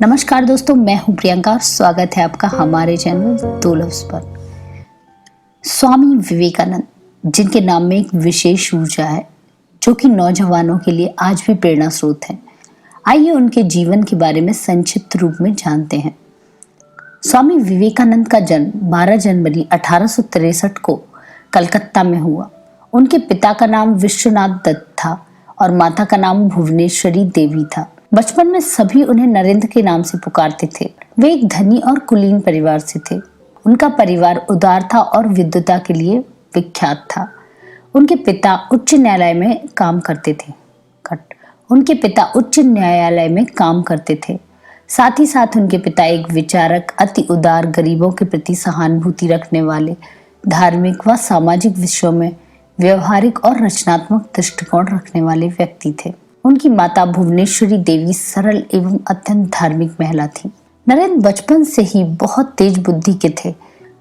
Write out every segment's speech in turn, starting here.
नमस्कार दोस्तों, मैं हूं प्रियंका और स्वागत है आपका हमारे चैनल दो लफ्ज पर। स्वामी विवेकानंद, जिनके नाम में एक विशेष ऊर्जा है जो कि नौजवानों के लिए आज भी प्रेरणा स्रोत है। आइए उनके जीवन के बारे में संक्षिप्त रूप में जानते हैं। स्वामी विवेकानंद का जन्म 12 जनवरी 1863 को कलकत्ता में हुआ। उनके पिता का नाम विश्वनाथ दत्त था और माता का नाम भुवनेश्वरी देवी था। बचपन में सभी उन्हें नरेंद्र के नाम से पुकारते थे। वे एक धनी और कुलीन परिवार से थे। उनका परिवार उदार था और विद्वता के लिए विख्यात था। उनके पिता उच्च न्यायालय में काम करते थे। साथ ही साथ उनके पिता एक विचारक, अति उदार, गरीबों के प्रति सहानुभूति रखने वाले, धार्मिक व सामाजिक विषयों में व्यवहारिक और रचनात्मक दृष्टिकोण रखने वाले व्यक्ति थे। उनकी माता भुवनेश्वरी देवी सरल एवं अत्यंत धार्मिक महिला थी। नरेंद्र बचपन से ही बहुत तेज बुद्धि के थे।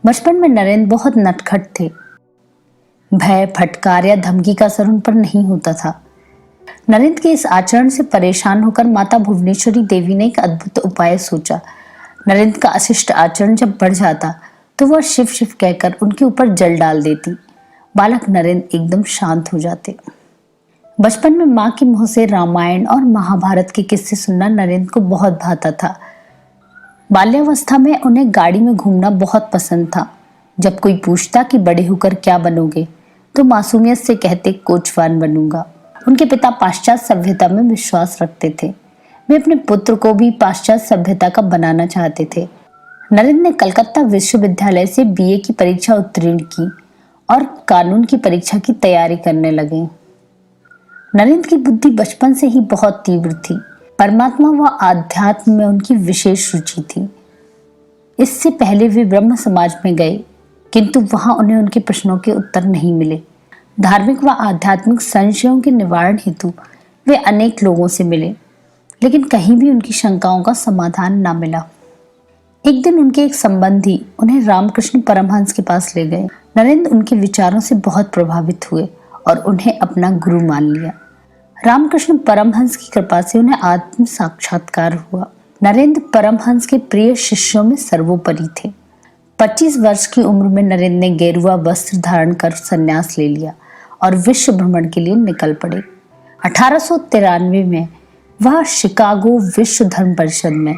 बचपन में नरेंद्र बहुत नटखट थे। भय, फटकार या धमकी का असर उन पर नहीं होता था। नरेंद्र के इस आचरण से परेशान होकर माता भुवनेश्वरी देवी ने एक अद्भुत उपाय सोचा। नरेंद्र का अशिष्ट आचरण जब बढ़ जाता तो वह शिव शिव कहकर उनके ऊपर जल डाल देती। बालक नरेंद्र एकदम शांत हो जाते। बचपन में माँ के मुंह से रामायण और महाभारत के किस्से सुनना नरेंद्र को बहुत भाता था। बाल्यावस्था में उन्हें गाड़ी में घूमना बहुत पसंद था। जब कोई पूछता कि बड़े होकर क्या बनोगे, तो मासूमियत से कहते कोचवान बनूंगा। उनके पिता पाश्चात्य सभ्यता में विश्वास रखते थे। वे अपने पुत्र को भी पाश्चात्य सभ्यता का बनाना चाहते थे। नरेंद्र ने कलकत्ता विश्वविद्यालय से बीए की परीक्षा उत्तीर्ण की और कानून की परीक्षा की तैयारी करने लगे। नरेंद्र की बुद्धि बचपन से ही बहुत तीव्र थी। परमात्मा व आध्यात्म में उनकी विशेष रुचि थी। इससे पहले वे ब्रह्म समाज में गए, किंतु वहां उन्हें उनके प्रश्नों के उत्तर नहीं मिले। धार्मिक व आध्यात्मिक संशयों के निवारण हेतु वे अनेक लोगों से मिले, लेकिन कहीं भी उनकी शंकाओं का समाधान न मिला। एक दिन उनके एक संबंधी उन्हें रामकृष्ण परमहंस के पास ले गए। नरेंद्र उनके विचारों से बहुत प्रभावित हुए और उन्हें अपना गुरु मान लिया। रामकृष्ण परमहंस की कृपा से उन्हें आत्म साक्षात्कार हुआ। नरेंद्र परमहंस के प्रिय शिष्यों में सर्वोपरि थे। 25 वर्ष की उम्र में नरेंद्र ने गेरुआ वस्त्र धारण कर संन्यास ले लिया और विश्व भ्रमण के लिए निकल पड़े। 1893 में वह शिकागो विश्व धर्म परिषद में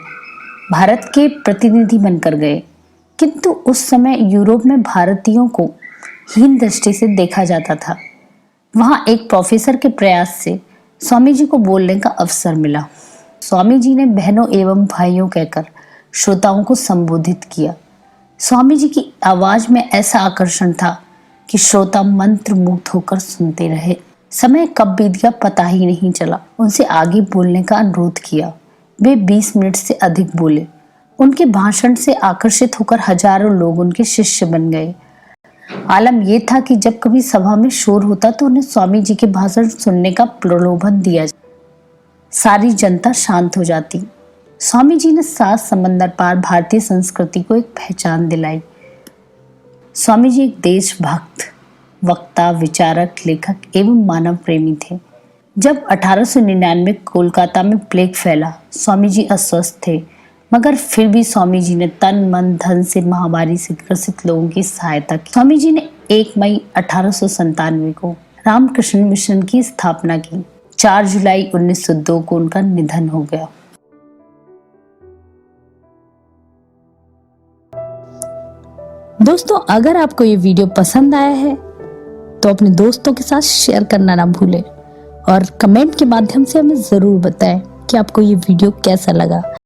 भारत के प्रतिनिधि बनकर गए, किंतु उस समय यूरोप में भारतीयों को हीन दृष्टि से देखा जाता था। वहां एक प्रोफेसर के प्रयास से स्वामी जी को बोलने का अवसर मिला। स्वामी जी ने बहनों एवं भाइयों कहकर श्रोताओं को संबोधित किया। स्वामी जी की आवाज में ऐसा आकर्षण था कि श्रोता मंत्र मुग्ध होकर सुनते रहे। समय कब बीत गया पता ही नहीं चला। उनसे आगे बोलने का अनुरोध किया। वे 20 मिनट से अधिक बोले। उनके भाषण से आकर्षित होकर हजारों लोग उनके शिष्य बन गए। आलम यह था कि जब कभी सभा में शोर होता तो उन्हें स्वामी जी के भाषण सुनने का प्रलोभन दिया। सारी जनता शांत हो जाती। स्वामी जी ने 7 समंदर पार भारतीय संस्कृति को एक पहचान दिलाई। स्वामी जी एक देशभक्त, वक्ता, विचारक, लेखक एवं मानव प्रेमी थे। जब 1899 कोलकाता में प्लेग फैला, स्वामी जी अस्वस्थ थे, मगर फिर भी स्वामी जी ने तन मन धन से महामारी से ग्रसित लोगों की सहायता की। स्वामी जी ने 1 मई 1897 को रामकृष्ण मिशन की स्थापना की। 4 जुलाई 1902 को उनका निधन हो गया। दोस्तों, अगर आपको ये वीडियो पसंद आया है तो अपने दोस्तों के साथ शेयर करना ना भूलें और कमेंट के माध्यम से हमें जरूर बताएं कि आपको ये वीडियो कैसा लगा।